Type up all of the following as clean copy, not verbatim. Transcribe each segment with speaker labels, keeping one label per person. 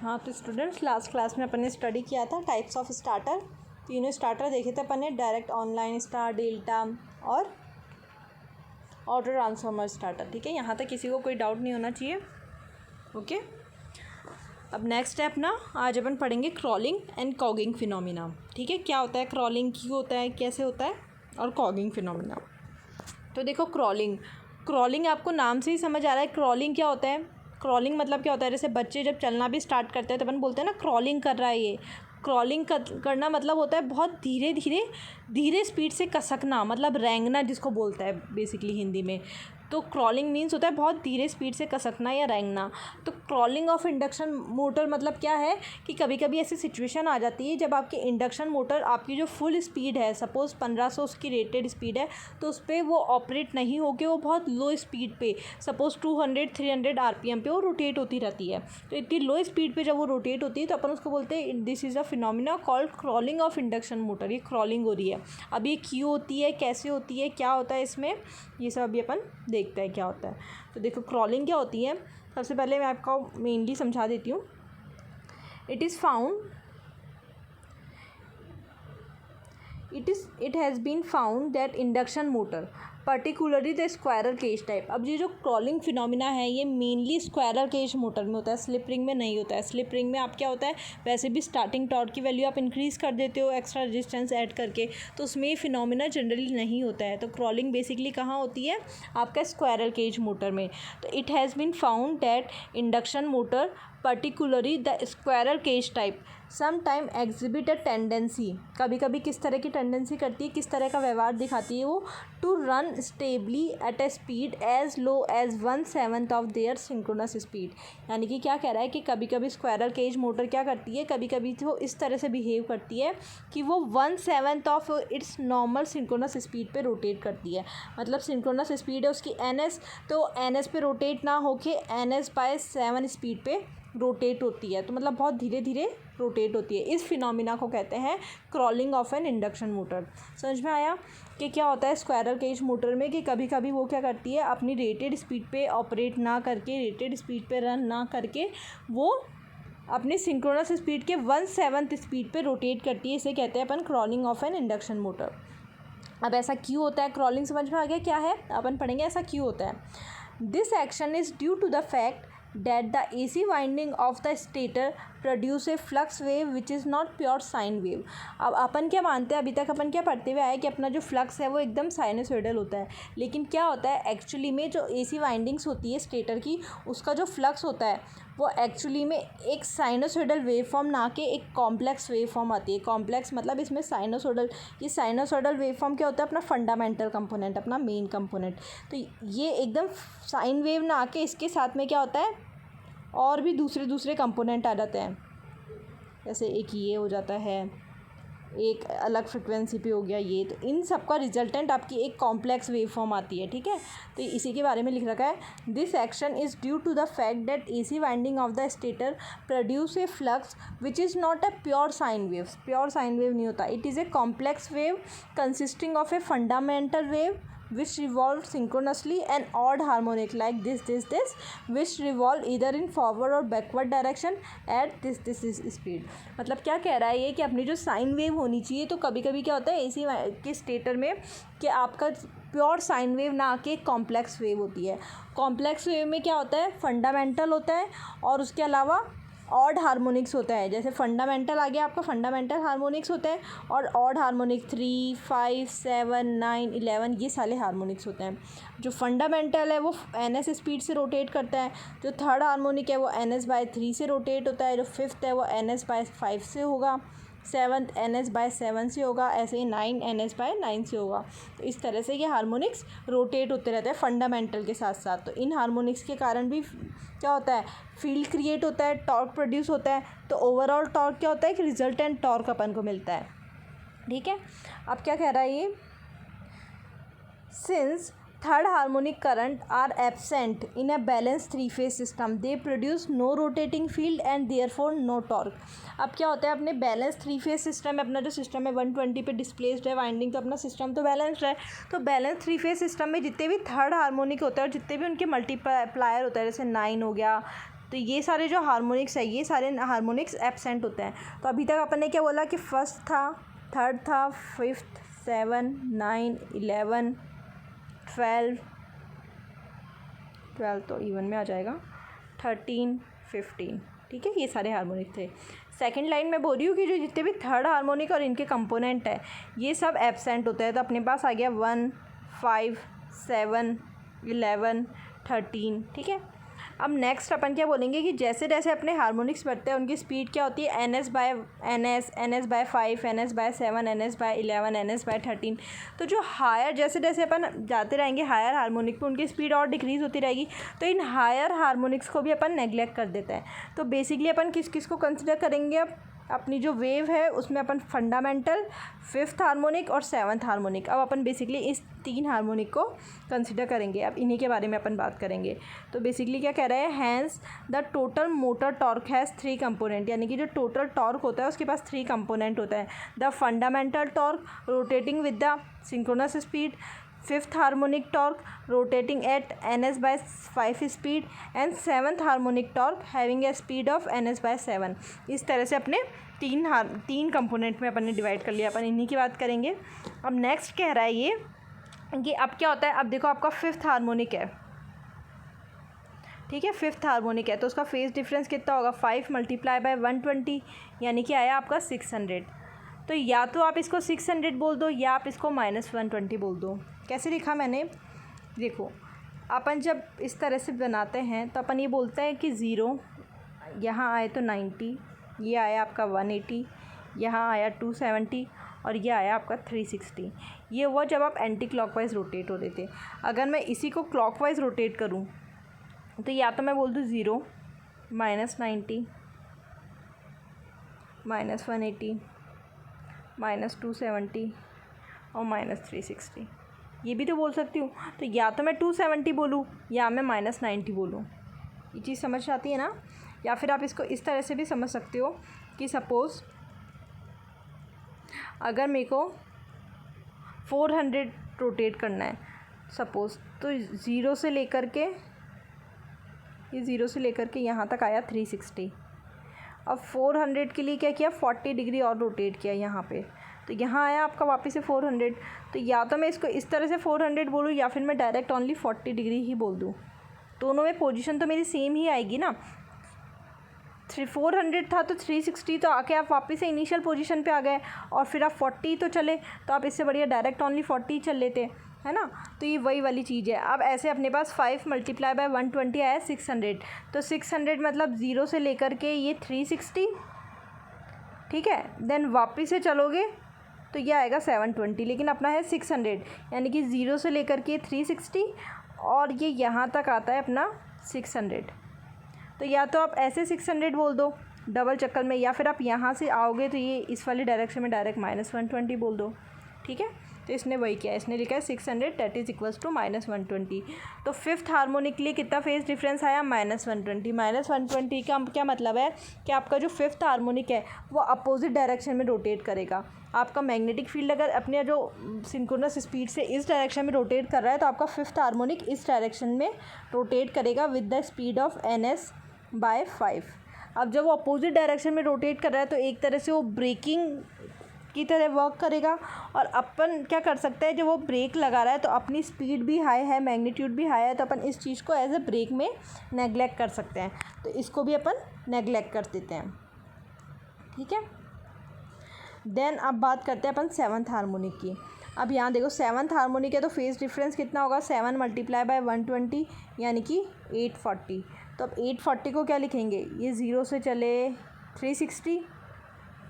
Speaker 1: हाँ तो students, last class में अपन ने स्टडी किया था टाइप्स ऑफ स्टार्टर। तीनों स्टार्टर देखे थे अपन ने, डायरेक्ट, ऑनलाइन स्टार, डेल्टा और ऑटो ट्रांसफॉर्मर स्टार्टर। ठीक है, यहाँ तक किसी को कोई डाउट नहीं होना चाहिए। ओके, अब नेक्स्ट है अपना, आज अपन पढ़ेंगे क्रॉलिंग एंड कॉगिंग फिनोमिना। ठीक है, क्या होता है क्रॉलिंग, क्यों होता है, कैसे होता है, और कॉगिंग फिनोमिना। तो देखो, क्रॉलिंग आपको नाम से ही समझ आ रहा है। क्रॉलिंग क्या होता है, क्रॉलिंग मतलब क्या होता है, जैसे बच्चे जब चलना भी स्टार्ट करते हैं तो अपन बोलते हैं ना क्रॉलिंग कर रहा है। ये क्रॉलिंग करना मतलब होता है बहुत धीरे स्पीड से कसकना, मतलब रेंगना जिसको बोलता है बेसिकली हिंदी में। तो क्रॉलिंग मीन्स होता है बहुत धीरे स्पीड से कसकना या रेंगना। तो क्रॉलिंग ऑफ इंडक्शन मोटर मतलब क्या है कि कभी कभी ऐसी सिचुएशन आ जाती है जब आपकी इंडक्शन मोटर, आपकी जो फुल स्पीड है, सपोज़ 1500 उसकी रेटेड स्पीड है, तो उस पर वो ऑपरेट नहीं होकर वो बहुत लो स्पीड पे, सपोज़ 200-300 आरपीएम पे वो रोटेट होती रहती है। तो इतनी लो स्पीड पे जब वो रोटेट होती है तो अपन उसको बोलते हैं this is a phenomena called crawling of induction motor. ये क्रॉलिंग हो रही है। अब ये क्यों होती है, कैसे होती है, क्या होता है इसमें, ये सब अभी अपन देखते हैं क्या होता है। तो देखो, क्रॉलिंग क्या होती है, सबसे पहले मैं आपको मेनली समझा देती हूँ। it has been found that induction motor, particularly the squirrel cage type। अब ये जो क्रॉलिंग फिनोमिना है ये मेनली स्क्वायरल केज मोटर में होता है, स्लिप रिंग में नहीं होता है। स्लिप रिंग में आप क्या होता है, वैसे भी स्टार्टिंग टॉर्क की वैल्यू आप इंक्रीज़ कर देते हो एक्स्ट्रा रेजिस्टेंस ऐड करके, तो उसमें ये फिनोमिना जनरली नहीं होता है। तो क्रॉलिंग बेसिकली कहाँ होती है, आपका स्क्वायरल केज मोटर में। तो it has been found that induction motor particularly the squirrel cage type some time exhibit a tendency, कभी कभी किस तरह की टेंडेंसी करती है, किस तरह का व्यवहार दिखाती है वो, to run stably at a speed as low as 1/7 of their synchronous speed. यानी कि क्या कह रहा है कि कभी कभी स्क्वायरल केज मोटर क्या करती है, कभी कभी तो इस तरह से बिहेव करती है कि वो 1/7 of its normal synchronous speed पे रोटेट करती है। मतलब सिंक्रोनस स्पीड है उसकी NS, तो NS पे रोटेट ना होके NS/7 स्पीड पे रोटेट होती है। तो मतलब बहुत धीरे धीरे रोटेट होती है। इस फिनोमिना को कहते हैं crawling of an induction motor. समझ में आया कि क्या होता है स्क्वायरल केज मोटर में, कि कभी कभी वो क्या करती है, अपनी रेटेड स्पीड पे ऑपरेट ना करके, रेटेड स्पीड पे रन ना करके, वो अपनी सिंक्रोनस स्पीड के 1/7 स्पीड पे रोटेट करती है। इसे कहते हैं अपन crawling of an induction motor. अब ऐसा क्यों होता है, क्रॉलिंग समझ में आ गया क्या है, अपन पढ़ेंगे ऐसा क्यों होता है। This action is due to the fact that the AC winding of the stator produce a flux wave which is not pure sine wave। अब अपन क्या मानते हैं, अभी तक अपन क्या पढ़ते हुए आए कि अपना जो फ्लक्स है वो एकदम साइनसोइडल होता है। लेकिन क्या होता है एक्चुअली में, जो AC वाइंडिंग्स होती है स्टेटर की, उसका जो फ्लक्स होता है वो एक्चुअली में एक साइनोसोइडल वेव फॉर्म ना के एक कॉम्प्लेक्स वेव फॉर्म आती है। कॉम्प्लेक्स मतलब इसमें साइनोसोइडल, ये साइनोसोइडल वेव फॉर्म क्या होता है, अपना फंडामेंटल कंपोनेंट, अपना मेन कंपोनेंट। तो ये एकदम साइन वेव ना आके इसके साथ में क्या होता है, और भी दूसरे कंपोनेंट आ जाते हैं। जैसे एक ये हो जाता है, एक अलग फ्रिक्वेंसी पे हो गया ये, तो इन सब का रिजल्टेंट आपकी एक कॉम्प्लेक्स वेव फॉर्म आती है। ठीक है, तो इसी के बारे में लिख रखा है। This action is due to the fact that AC winding of the stator produce a flux which is not a pure sine wave. Pure sine wave नहीं होता, it is a complex wave consisting of a fundamental wave which revolve synchronously and odd harmonic like this which revolve either in forward or backward direction at this speed। मतलब क्या कह रहा है ये, कि अपनी जो साइन वेव होनी चाहिए, तो कभी कभी क्या होता है AC के स्टेटर में कि आपका प्योर साइन वेव ना आके कॉम्प्लेक्स वेव होती है। कॉम्प्लेक्स वेव में क्या होता है, फंडामेंटल होता है और उसके अलावा ऑड हार्मोनिक्स होता है। जैसे फंडामेंटल आ गया आपका, फंडामेंटल हार्मोनिक्स होते हैं, और ऑड हार्मोनिक 3, 5, 7, 9, 11 ये सारे हार्मोनिक्स होते हैं। जो फंडामेंटल है वो NS स्पीड से रोटेट करता है, जो थर्ड हार्मोनिक है वो NS/3 से रोटेट होता है, जो फिफ्थ है वो NS/5 से होगा, 7th NS/7 से होगा, ऐसे ही 9 NS/9 से होगा। तो इस तरह से ये हार्मोनिक्स रोटेट होते रहते हैं फंडामेंटल के साथ साथ। तो इन हार्मोनिक्स के कारण भी क्या होता है, फील्ड क्रिएट होता है, टॉर्क प्रोड्यूस होता है। तो ओवरऑल टॉर्क क्या होता है कि रिजल्टेंट टॉर्क अपन को मिलता है। ठीक है, अब क्या कह रहा है ये, since third harmonic current are absent in a balanced three-phase system, they produce no rotating field and therefore no torque। अब क्या होता है, अपने बैलेंस 3-फेज सिस्टम में, अपना जो सिस्टम है 120 पे डिस्प्लेस्ड है वाइंडिंग, तो अपना सिस्टम तो बैलेंस्ड है। तो बैलेंस 3-फेज सिस्टम में जितने भी थर्ड हार्मोनिक होता है और जितने भी उनके मल्टीप्लायर होता है, जैसे 9 हो गया, तो ये सारे जो हार्मोनिक्स है ये सारे हार्मोनिक्स एब्सेंट होते हैं। तो अभी तक अपन ने क्या बोला कि फर्स्ट था, थर्ड था, फिफ्थ, 7, 9, 11, 12 तो इवन में आ जाएगा, 13, 15, ठीक है, ये सारे हार्मोनिक थे। सेकंड लाइन में बोल रही हूँ कि जो जितने भी थर्ड हार्मोनिक और इनके कंपोनेंट है ये सब एब्सेंट होते हैं। तो अपने पास आ गया 1, 5, 7, 11, 13, ठीक है। अब नेक्स्ट अपन क्या बोलेंगे कि जैसे जैसे अपने हार्मोनिक्स बढ़ते हैं उनकी स्पीड क्या होती है, NS/5, NS/7, NS/11, NS/13। तो जो हायर जैसे जैसे अपन जाते रहेंगे हायर हार्मोनिक पे उनकी स्पीड और डिक्रीज़ होती रहेगी। तो इन हायर हार्मोनिक्स को भी अपन नेग्लेक्ट कर देते हैं। तो बेसिकली अपन किस किस को कंसिडर करेंगे, अब अपनी जो वेव है उसमें अपन फंडामेंटल, फिफ्थ हार्मोनिक और सेवन्थ हार्मोनिक, अब अपन बेसिकली इस 3 हार्मोनिक को कंसिडर करेंगे। अब इन्हीं के बारे में अपन बात करेंगे। तो बेसिकली क्या कह रहे हैं, hence the total motor torque has 3 component, यानी कि जो टोटल टॉर्क होता है उसके पास 3 कंपोनेंट होता है। The fundamental torque rotating with the synchronous speed, fifth harmonic torque rotating at NS/5 speed and seventh harmonic torque having a speed of NS/7। इस तरह से अपने 3 कंपोनेंट में अपन ने डिवाइड कर लिया। अपन इन्हीं की बात करेंगे। अब नेक्स्ट कह रहा है ये कि अब क्या होता है, अब देखो आपका फिफ्थ हार्मोनिक है, ठीक है, फिफ्थ हार्मोनिक है तो उसका फेज डिफरेंस कितना होगा, 5 × 120 यानी कि आया आपका 600। तो या तो आप इसको 600 बोल दो या आप इसको -120 बोल दो। कैसे लिखा मैंने, देखो अपन जब इस तरह से बनाते हैं तो अपन ये बोलते हैं कि 0 यहाँ आए तो 90, ये आया आपका 180, यहाँ आया 270 और ये आया आपका 360। ये हुआ जब आप एंटी क्लॉकवाइज रोटेट हो रहे थे। अगर मैं इसी को क्लॉकवाइज रोटेट करूँ तो या तो मैं बोल दूँ 0, -90, -180, -270 और -360, ये भी तो बोल सकती हूँ। तो या तो मैं 270 बोलूँ या मैं -90 बोलूँ। ये चीज़ समझ आती है ना। या फिर आप इसको इस तरह से भी समझ सकते हो कि सपोज़ अगर मेरे को 400 रोटेट करना है सपोज़, तो 0 से लेकर के यहाँ तक आया 360। अब 400 के लिए क्या किया, 40 डिग्री और रोटेट किया यहाँ पे, तो यहाँ आया आपका वापस से 400। तो या तो मैं इसको इस तरह से 400 बोलूँ या फिर मैं डायरेक्ट ओनली 40 डिग्री ही बोल दूँ। दोनों में पोजीशन तो मेरी सेम ही आएगी ना। 400 था तो 360, तो आके आप वापस से इनिशियल पोजीशन पे आ गए और फिर आप 40 तो चले, तो आप इससे बढ़िया डायरेक्ट ओनली 40 चल लेते, है ना। तो ये वही वाली चीज़ है। अब ऐसे अपने पास 5 × 120 आया 600। तो 600 मतलब 0 से लेकर के ये 360, ठीक है। देन वापस से चलोगे तो ये आएगा 720, लेकिन अपना है 600, यानी कि 0 से लेकर के 360 और ये यहाँ तक आता है अपना 600। तो या तो आप ऐसे 600 बोल दो डबल चक्कर में, या फिर आप यहाँ से आओगे तो ये इस वाली डायरेक्शन में डायरेक्ट -120 बोल दो, ठीक है। तो इसने वही किया, इसने लिखा है 600 दैट इज़ इक्वल्स टू -120। तो फिफ्थ हार्मोनिक के लिए कितना फेज डिफरेंस आया, -120। -120 का क्या मतलब है कि आपका जो फिफ्थ हार्मोनिक है वो अपोजिट डायरेक्शन में रोटेट करेगा। आपका मैग्नेटिक फील्ड अगर अपने जो सिंक्रोनस स्पीड से इस डायरेक्शन में रोटेट कर रहा है तो आपका फिफ्थ हार्मोनिक इस डायरेक्शन में रोटेट करेगा with the speed of NS/5। अब जब वो अपोजिट डायरेक्शन में रोटेट कर रहा है तो एक तरह से वो ब्रेकिंग की तरह वर्क करेगा। और अपन क्या कर सकते हैं, जब वो ब्रेक लगा रहा है तो अपनी स्पीड भी हाई है, मैग्नीट्यूड भी हाई है, तो अपन इस चीज़ को एज ए ब्रेक में नेगलेक्ट कर सकते हैं। तो इसको भी अपन नेगलेक्ट कर देते हैं, ठीक है। देन अब बात करते हैं अपन सेवन्थ हार्मोनिक की। अब यहाँ देखो सेवन्थ हार्मोनिक है तो फेज डिफरेंस कितना होगा, 7 × 120 यानी कि 840। तो अब 840 को क्या लिखेंगे, ये 0 से चले 360,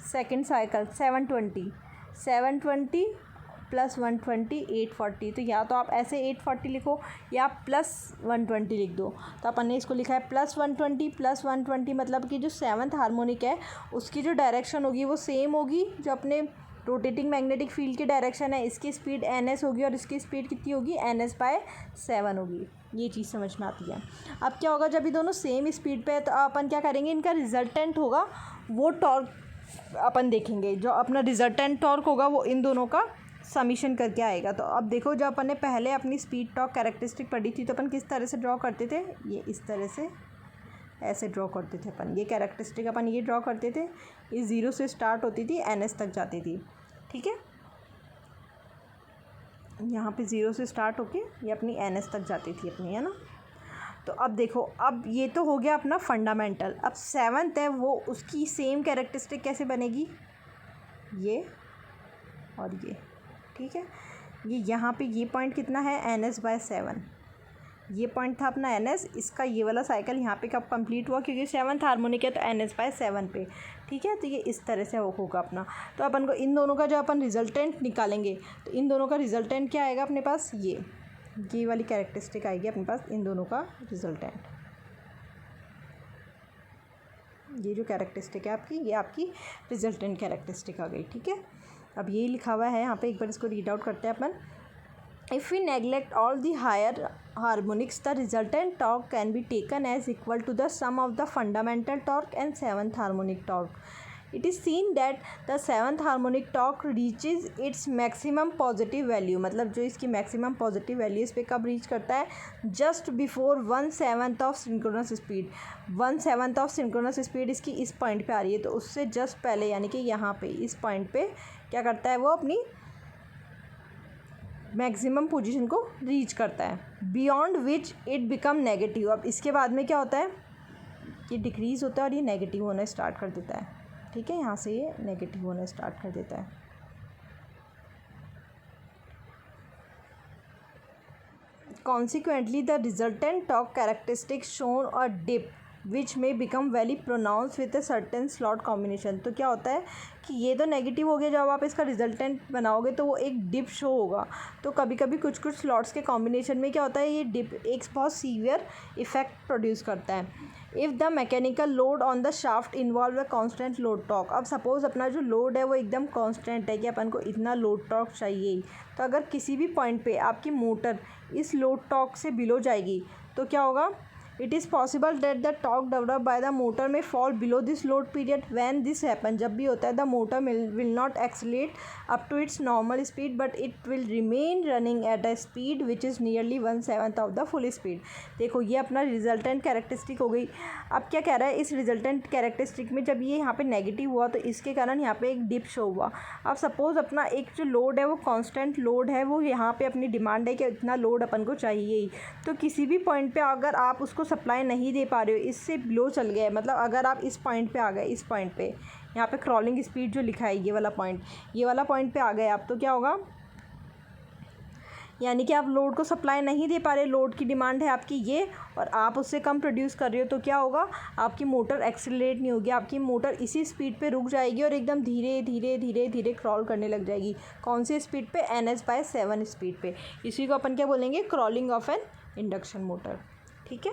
Speaker 1: सेकेंड साइकिल 720 प्लस 120 840। तो या तो आप ऐसे 840 लिखो या प्लस 120 लिख दो। तो अपन ने इसको लिखा है +120 मतलब कि जो सेवन्थ हार्मोनिक है उसकी जो डायरेक्शन होगी वो सेम होगी जो अपने रोटेटिंग मैग्नेटिक फील्ड की डायरेक्शन है। इसकी स्पीड NS होगी और इसकी स्पीड कितनी होगी, NS/7 होगी। ये चीज़ समझ में आती है। अब क्या होगा, जब ये दोनों सेम स्पीड पे है तो अपन क्या करेंगे, इनका रिजल्टेंट होगा वो टॉर्क अपन देखेंगे। जो अपना रिजल्टेंट टॉर्क होगा वो इन दोनों का समीशन करके आएगा। तो अब देखो, जब अपन ने पहले अपनी स्पीड टॉर्क कैरेक्टरिस्टिक पढ़ी थी तो अपन किस तरह से ड्रॉ करते थे, ये इस तरह से ऐसे ड्रॉ करते थे अपन, ये कैरेक्टरिस्टिक अपन ये ड्रॉ करते थे। ये 0 से स्टार्ट होती थी, NS तक जाती थी, ठीक है। यहाँ पे 0 से स्टार्ट होके ये अपनी NS तक जाती थी अपनी, है ना। तो अब देखो, अब ये तो हो गया अपना फंडामेंटल। अब 7th है, वो उसकी सेम कैरेक्टरिस्टिक कैसे बनेगी, ये और ये, ठीक है। ये यहाँ पे ये पॉइंट कितना है, NS/7, ये पॉइंट था अपना NS। इसका ये वाला साइकिल यहाँ पे कब कंप्लीट हुआ, क्योंकि 7th हार्मोनिक है तो NS/7 पे, ठीक है। तो ये इस तरह से होगा अपना। तो अपन को इन दोनों का जो अपन रिजल्टेंट निकालेंगे, तो इन दोनों का रिजल्टेंट क्या आएगा अपने पास, ये वाली कैरेक्टरिस्टिक आएगी अपने पास इन दोनों का रिजल्टेंट। ये जो कैरेक्टरिस्टिक है आपकी, ये आपकी रिजल्टेंट कैरेक्टरिस्टिक आ गई, ठीक है। अब ये लिखा हुआ है यहाँ पे, एक बार इसको रीड आउट करते हैं अपन। If we neglect all the higher harmonics, the resultant torque can be taken as equal to the sum of the fundamental torque and 7th harmonic torque. It is seen that the 7th harmonic torque reaches its maximum positive value, मतलब जो इसकी maximum positive value इस पे कब reach करता है, just before 1/7 of synchronous speed। 1/7 of synchronous speed इसकी इस पॉइंट पे आ रही है, तो उससे जस्ट पहले यानी कि यहाँ पे इस पॉइंट पे क्या करता है वो, अपनी मैक्सिमम पोजीशन को रीच करता है, beyond which it become negative. अब इसके बाद में क्या होता है, ये डिक्रीज़ होता है और ये नेगेटिव होना स्टार्ट कर देता है, ठीक है। यहाँ से ये नेगेटिव होना स्टार्ट कर देता है। Consequently the resultant torque characteristic shown a dip which में become very pronounce with a certain slot combination. तो क्या होता है कि ये तो नेगेटिव हो गया, जब आप इसका रिजल्टेंट बनाओगे तो वो एक डिप शो होगा। तो कभी कभी कुछ स्लॉट्स के कॉम्बिनेशन में क्या होता है, ये डिप एक बहुत सीवियर इफेक्ट प्रोड्यूस करता है। If the mechanical load on the shaft involve a constant load torque. अब सपोज़ अपना जो लोड है वो एकदम कॉन्स्टेंट है कि अपन को इतना लोड टॉर्क चाहिए ही, तो अगर किसी भी पॉइंट पे आपकी मोटर इस लोड टॉर्क से बिलो जाएगी तो क्या होगा, It is possible that the torque developed by the motor may fall below this load period. When this happens, जब भी होता है, the motor will not accelerate up to its normal speed, but it will remain running at a speed which is nearly 1/7 of the full speed. देखो ये अपना resultant characteristic हो गई। अब क्या कह रहा है, इस रिजल्टेंट कैरेक्टरिस्टिक में जब ये यहाँ पे नेगेटिव हुआ तो इसके कारण यहाँ पे एक डिप शो हुआ। अब सपोज़ अपना एक जो लोड है वो कांस्टेंट लोड है, वो यहाँ पे अपनी डिमांड है कि इतना लोड अपन को चाहिए ही। तो किसी भी पॉइंट पे अगर आप उसको सप्लाई नहीं दे पा रहे हो, इससे बिलो चल गया है, मतलब अगर आप इस पॉइंट पे आ गए, इस पॉइंट पे यहाँ पे क्रॉलिंग स्पीड जो लिखा है ये वाला पॉइंट पे आ गए आप, तो क्या होगा, यानी कि आप लोड को सप्लाई नहीं दे पा रहे, लोड की डिमांड है आपकी ये और आप उससे कम प्रोड्यूस कर रहे हो, तो क्या होगा, आपकी मोटर एक्सेलरेट नहीं होगी, आपकी मोटर इसी स्पीड पे रुक जाएगी और एकदम धीरे धीरे धीरे धीरे क्रॉल करने लग जाएगी। कौन सी स्पीड पे, NS/7 स्पीड पे। इसी को अपन क्या बोलेंगे, crawling of an induction motor, ठीक है।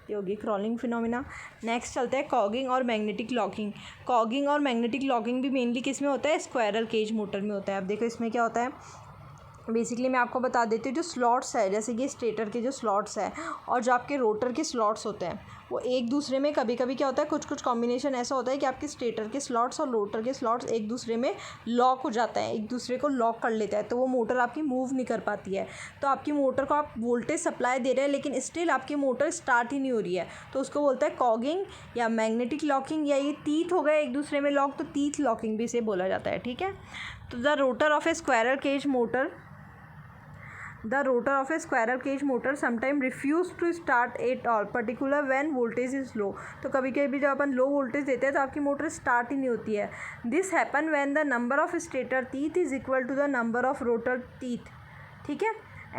Speaker 1: ये होगी क्रॉलिंग फिनोमिना। नेक्स्ट चलते हैं कॉगिंग और मैग्नेटिक लॉकिंग। कॉगिंग और मैग्नेटिक लॉकिंग भी मेनली किस में होता है, स्क्वायरल केज मोटर में होता है। अब देखो इसमें क्या होता है, बेसिकली मैं आपको बता देती हूँ, जो स्लॉट्स है, जैसे कि स्टेटर के जो स्लॉट्स हैं और जो आपके रोटर के स्लॉट्स होते हैं, वो एक दूसरे में कभी कभी क्या होता है, कुछ कॉम्बिनेशन ऐसा होता है कि आपके स्टेटर के स्लॉट्स और रोटर के स्लॉट्स एक दूसरे में लॉक हो जाता है, एक दूसरे को लॉक कर लेता है, तो वो मोटर आपकी मूव नहीं कर पाती है। तो आपकी मोटर को आप वोल्टेज सप्लाई दे रहे हैं लेकिन स्टिल आपकी मोटर स्टार्ट ही नहीं हो रही है, तो उसको बोलता है कॉगिंग या मैग्नेटिक लॉकिंग, या ये तीथ हो गए एक दूसरे में लॉक, तो तीथ लॉकिंग भी इसे बोला जाता है, ठीक है। तो the rotor of a squirrel cage motor motor sometimes refuse to start at all, particular when voltage is low। तो कभी कभी जब अपन लो वोल्टेज देते हैं तो आपकी मोटर स्टार्ट ही नहीं होती है। This happen when the number of stator teeth is equal to the number of rotor teeth, ठीक है,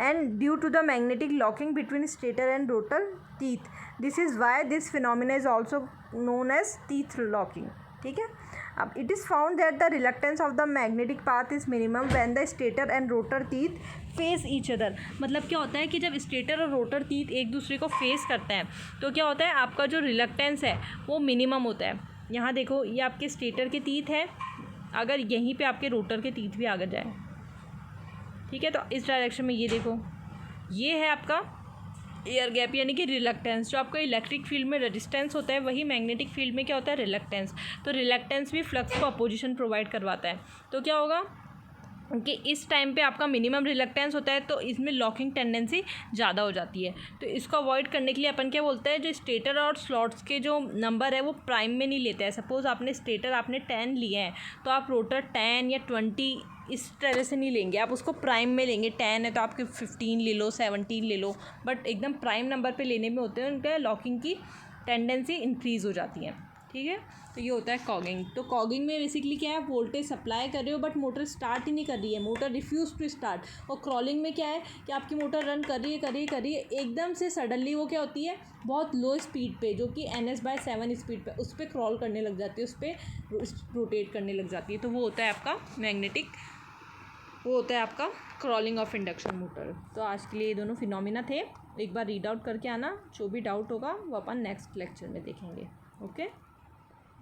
Speaker 1: and due to the magnetic locking between stator and rotor teeth. This is why this phenomena is also known as teeth locking, ठीक है। अब it is found that the reluctance of the magnetic path is minimum when the stator and rotor teeth face each other. मतलब क्या होता है कि जब stator और रोटर टीथ एक दूसरे को फेस करते हैं तो क्या होता है, आपका जो रिलक्टेंस है वो मिनिमम होता है। यहाँ देखो, ये आपके स्टेटर के टीथ है, अगर यहीं पे आपके रोटर के टीथ भी आ जाए, ठीक है, तो इस डायरेक्शन में ये देखो, ये है आपका एयर गैप यानी कि रिलक्टेंस। जो आपका इलेक्ट्रिक फील्ड में रेजिस्टेंस होता है वही मैग्नेटिक फील्ड में क्या होता है, रिलक्टेंस। तो रिलक्टेंस भी फ्लक्स को अपोजिशन प्रोवाइड करवाता है। तो क्या होगा, कि इस टाइम पे आपका मिनिमम रिलक्टेंस होता है, तो इसमें लॉकिंग टेंडेंसी ज़्यादा हो जाती है। तो इसको अवॉइड करने के लिए अपन क्या बोलते हैं, जो स्टेटर और स्लॉट्स के जो नंबर है वो प्राइम में नहीं लेते हैं। सपोज़ आपने स्टेटर आपने 10 लिए हैं, तो आप रोटर 10 या 20 इस तरह से नहीं लेंगे, आप उसको प्राइम में लेंगे। 10 है तो आपके 15 ले लो, 17 ले लो, बट एकदम प्राइम नंबर पे लेने में होते हैं, उनका लॉकिंग की टेंडेंसी इंक्रीज़ हो जाती है। ठीक है, तो ये होता है कॉगिंग। तो कॉगिंग में बेसिकली क्या है, वोल्टेज सप्लाई कर रहे हो बट मोटर स्टार्ट ही नहीं कर रही है, मोटर रिफ्यूज़ टू स्टार्ट। और क्रॉलिंग में क्या है कि आपकी मोटर रन कर रही है एकदम से सडनली वो क्या होती है, बहुत लो स्पीड पे, जो कि NS/7 स्पीड पे, उस पर क्रॉल करने लग जाती है, उस पर रोटेट करने लग जाती है। तो वो होता है आपका मैग्नेटिक, वो होता है आपका क्रॉलिंग ऑफ इंडक्शन मोटर। तो आज के लिए ये दोनों फिनोमिना थे, एक बार रीड आउट करके आना, जो भी डाउट होगा वो अपन नेक्स्ट लेक्चर में देखेंगे। ओके।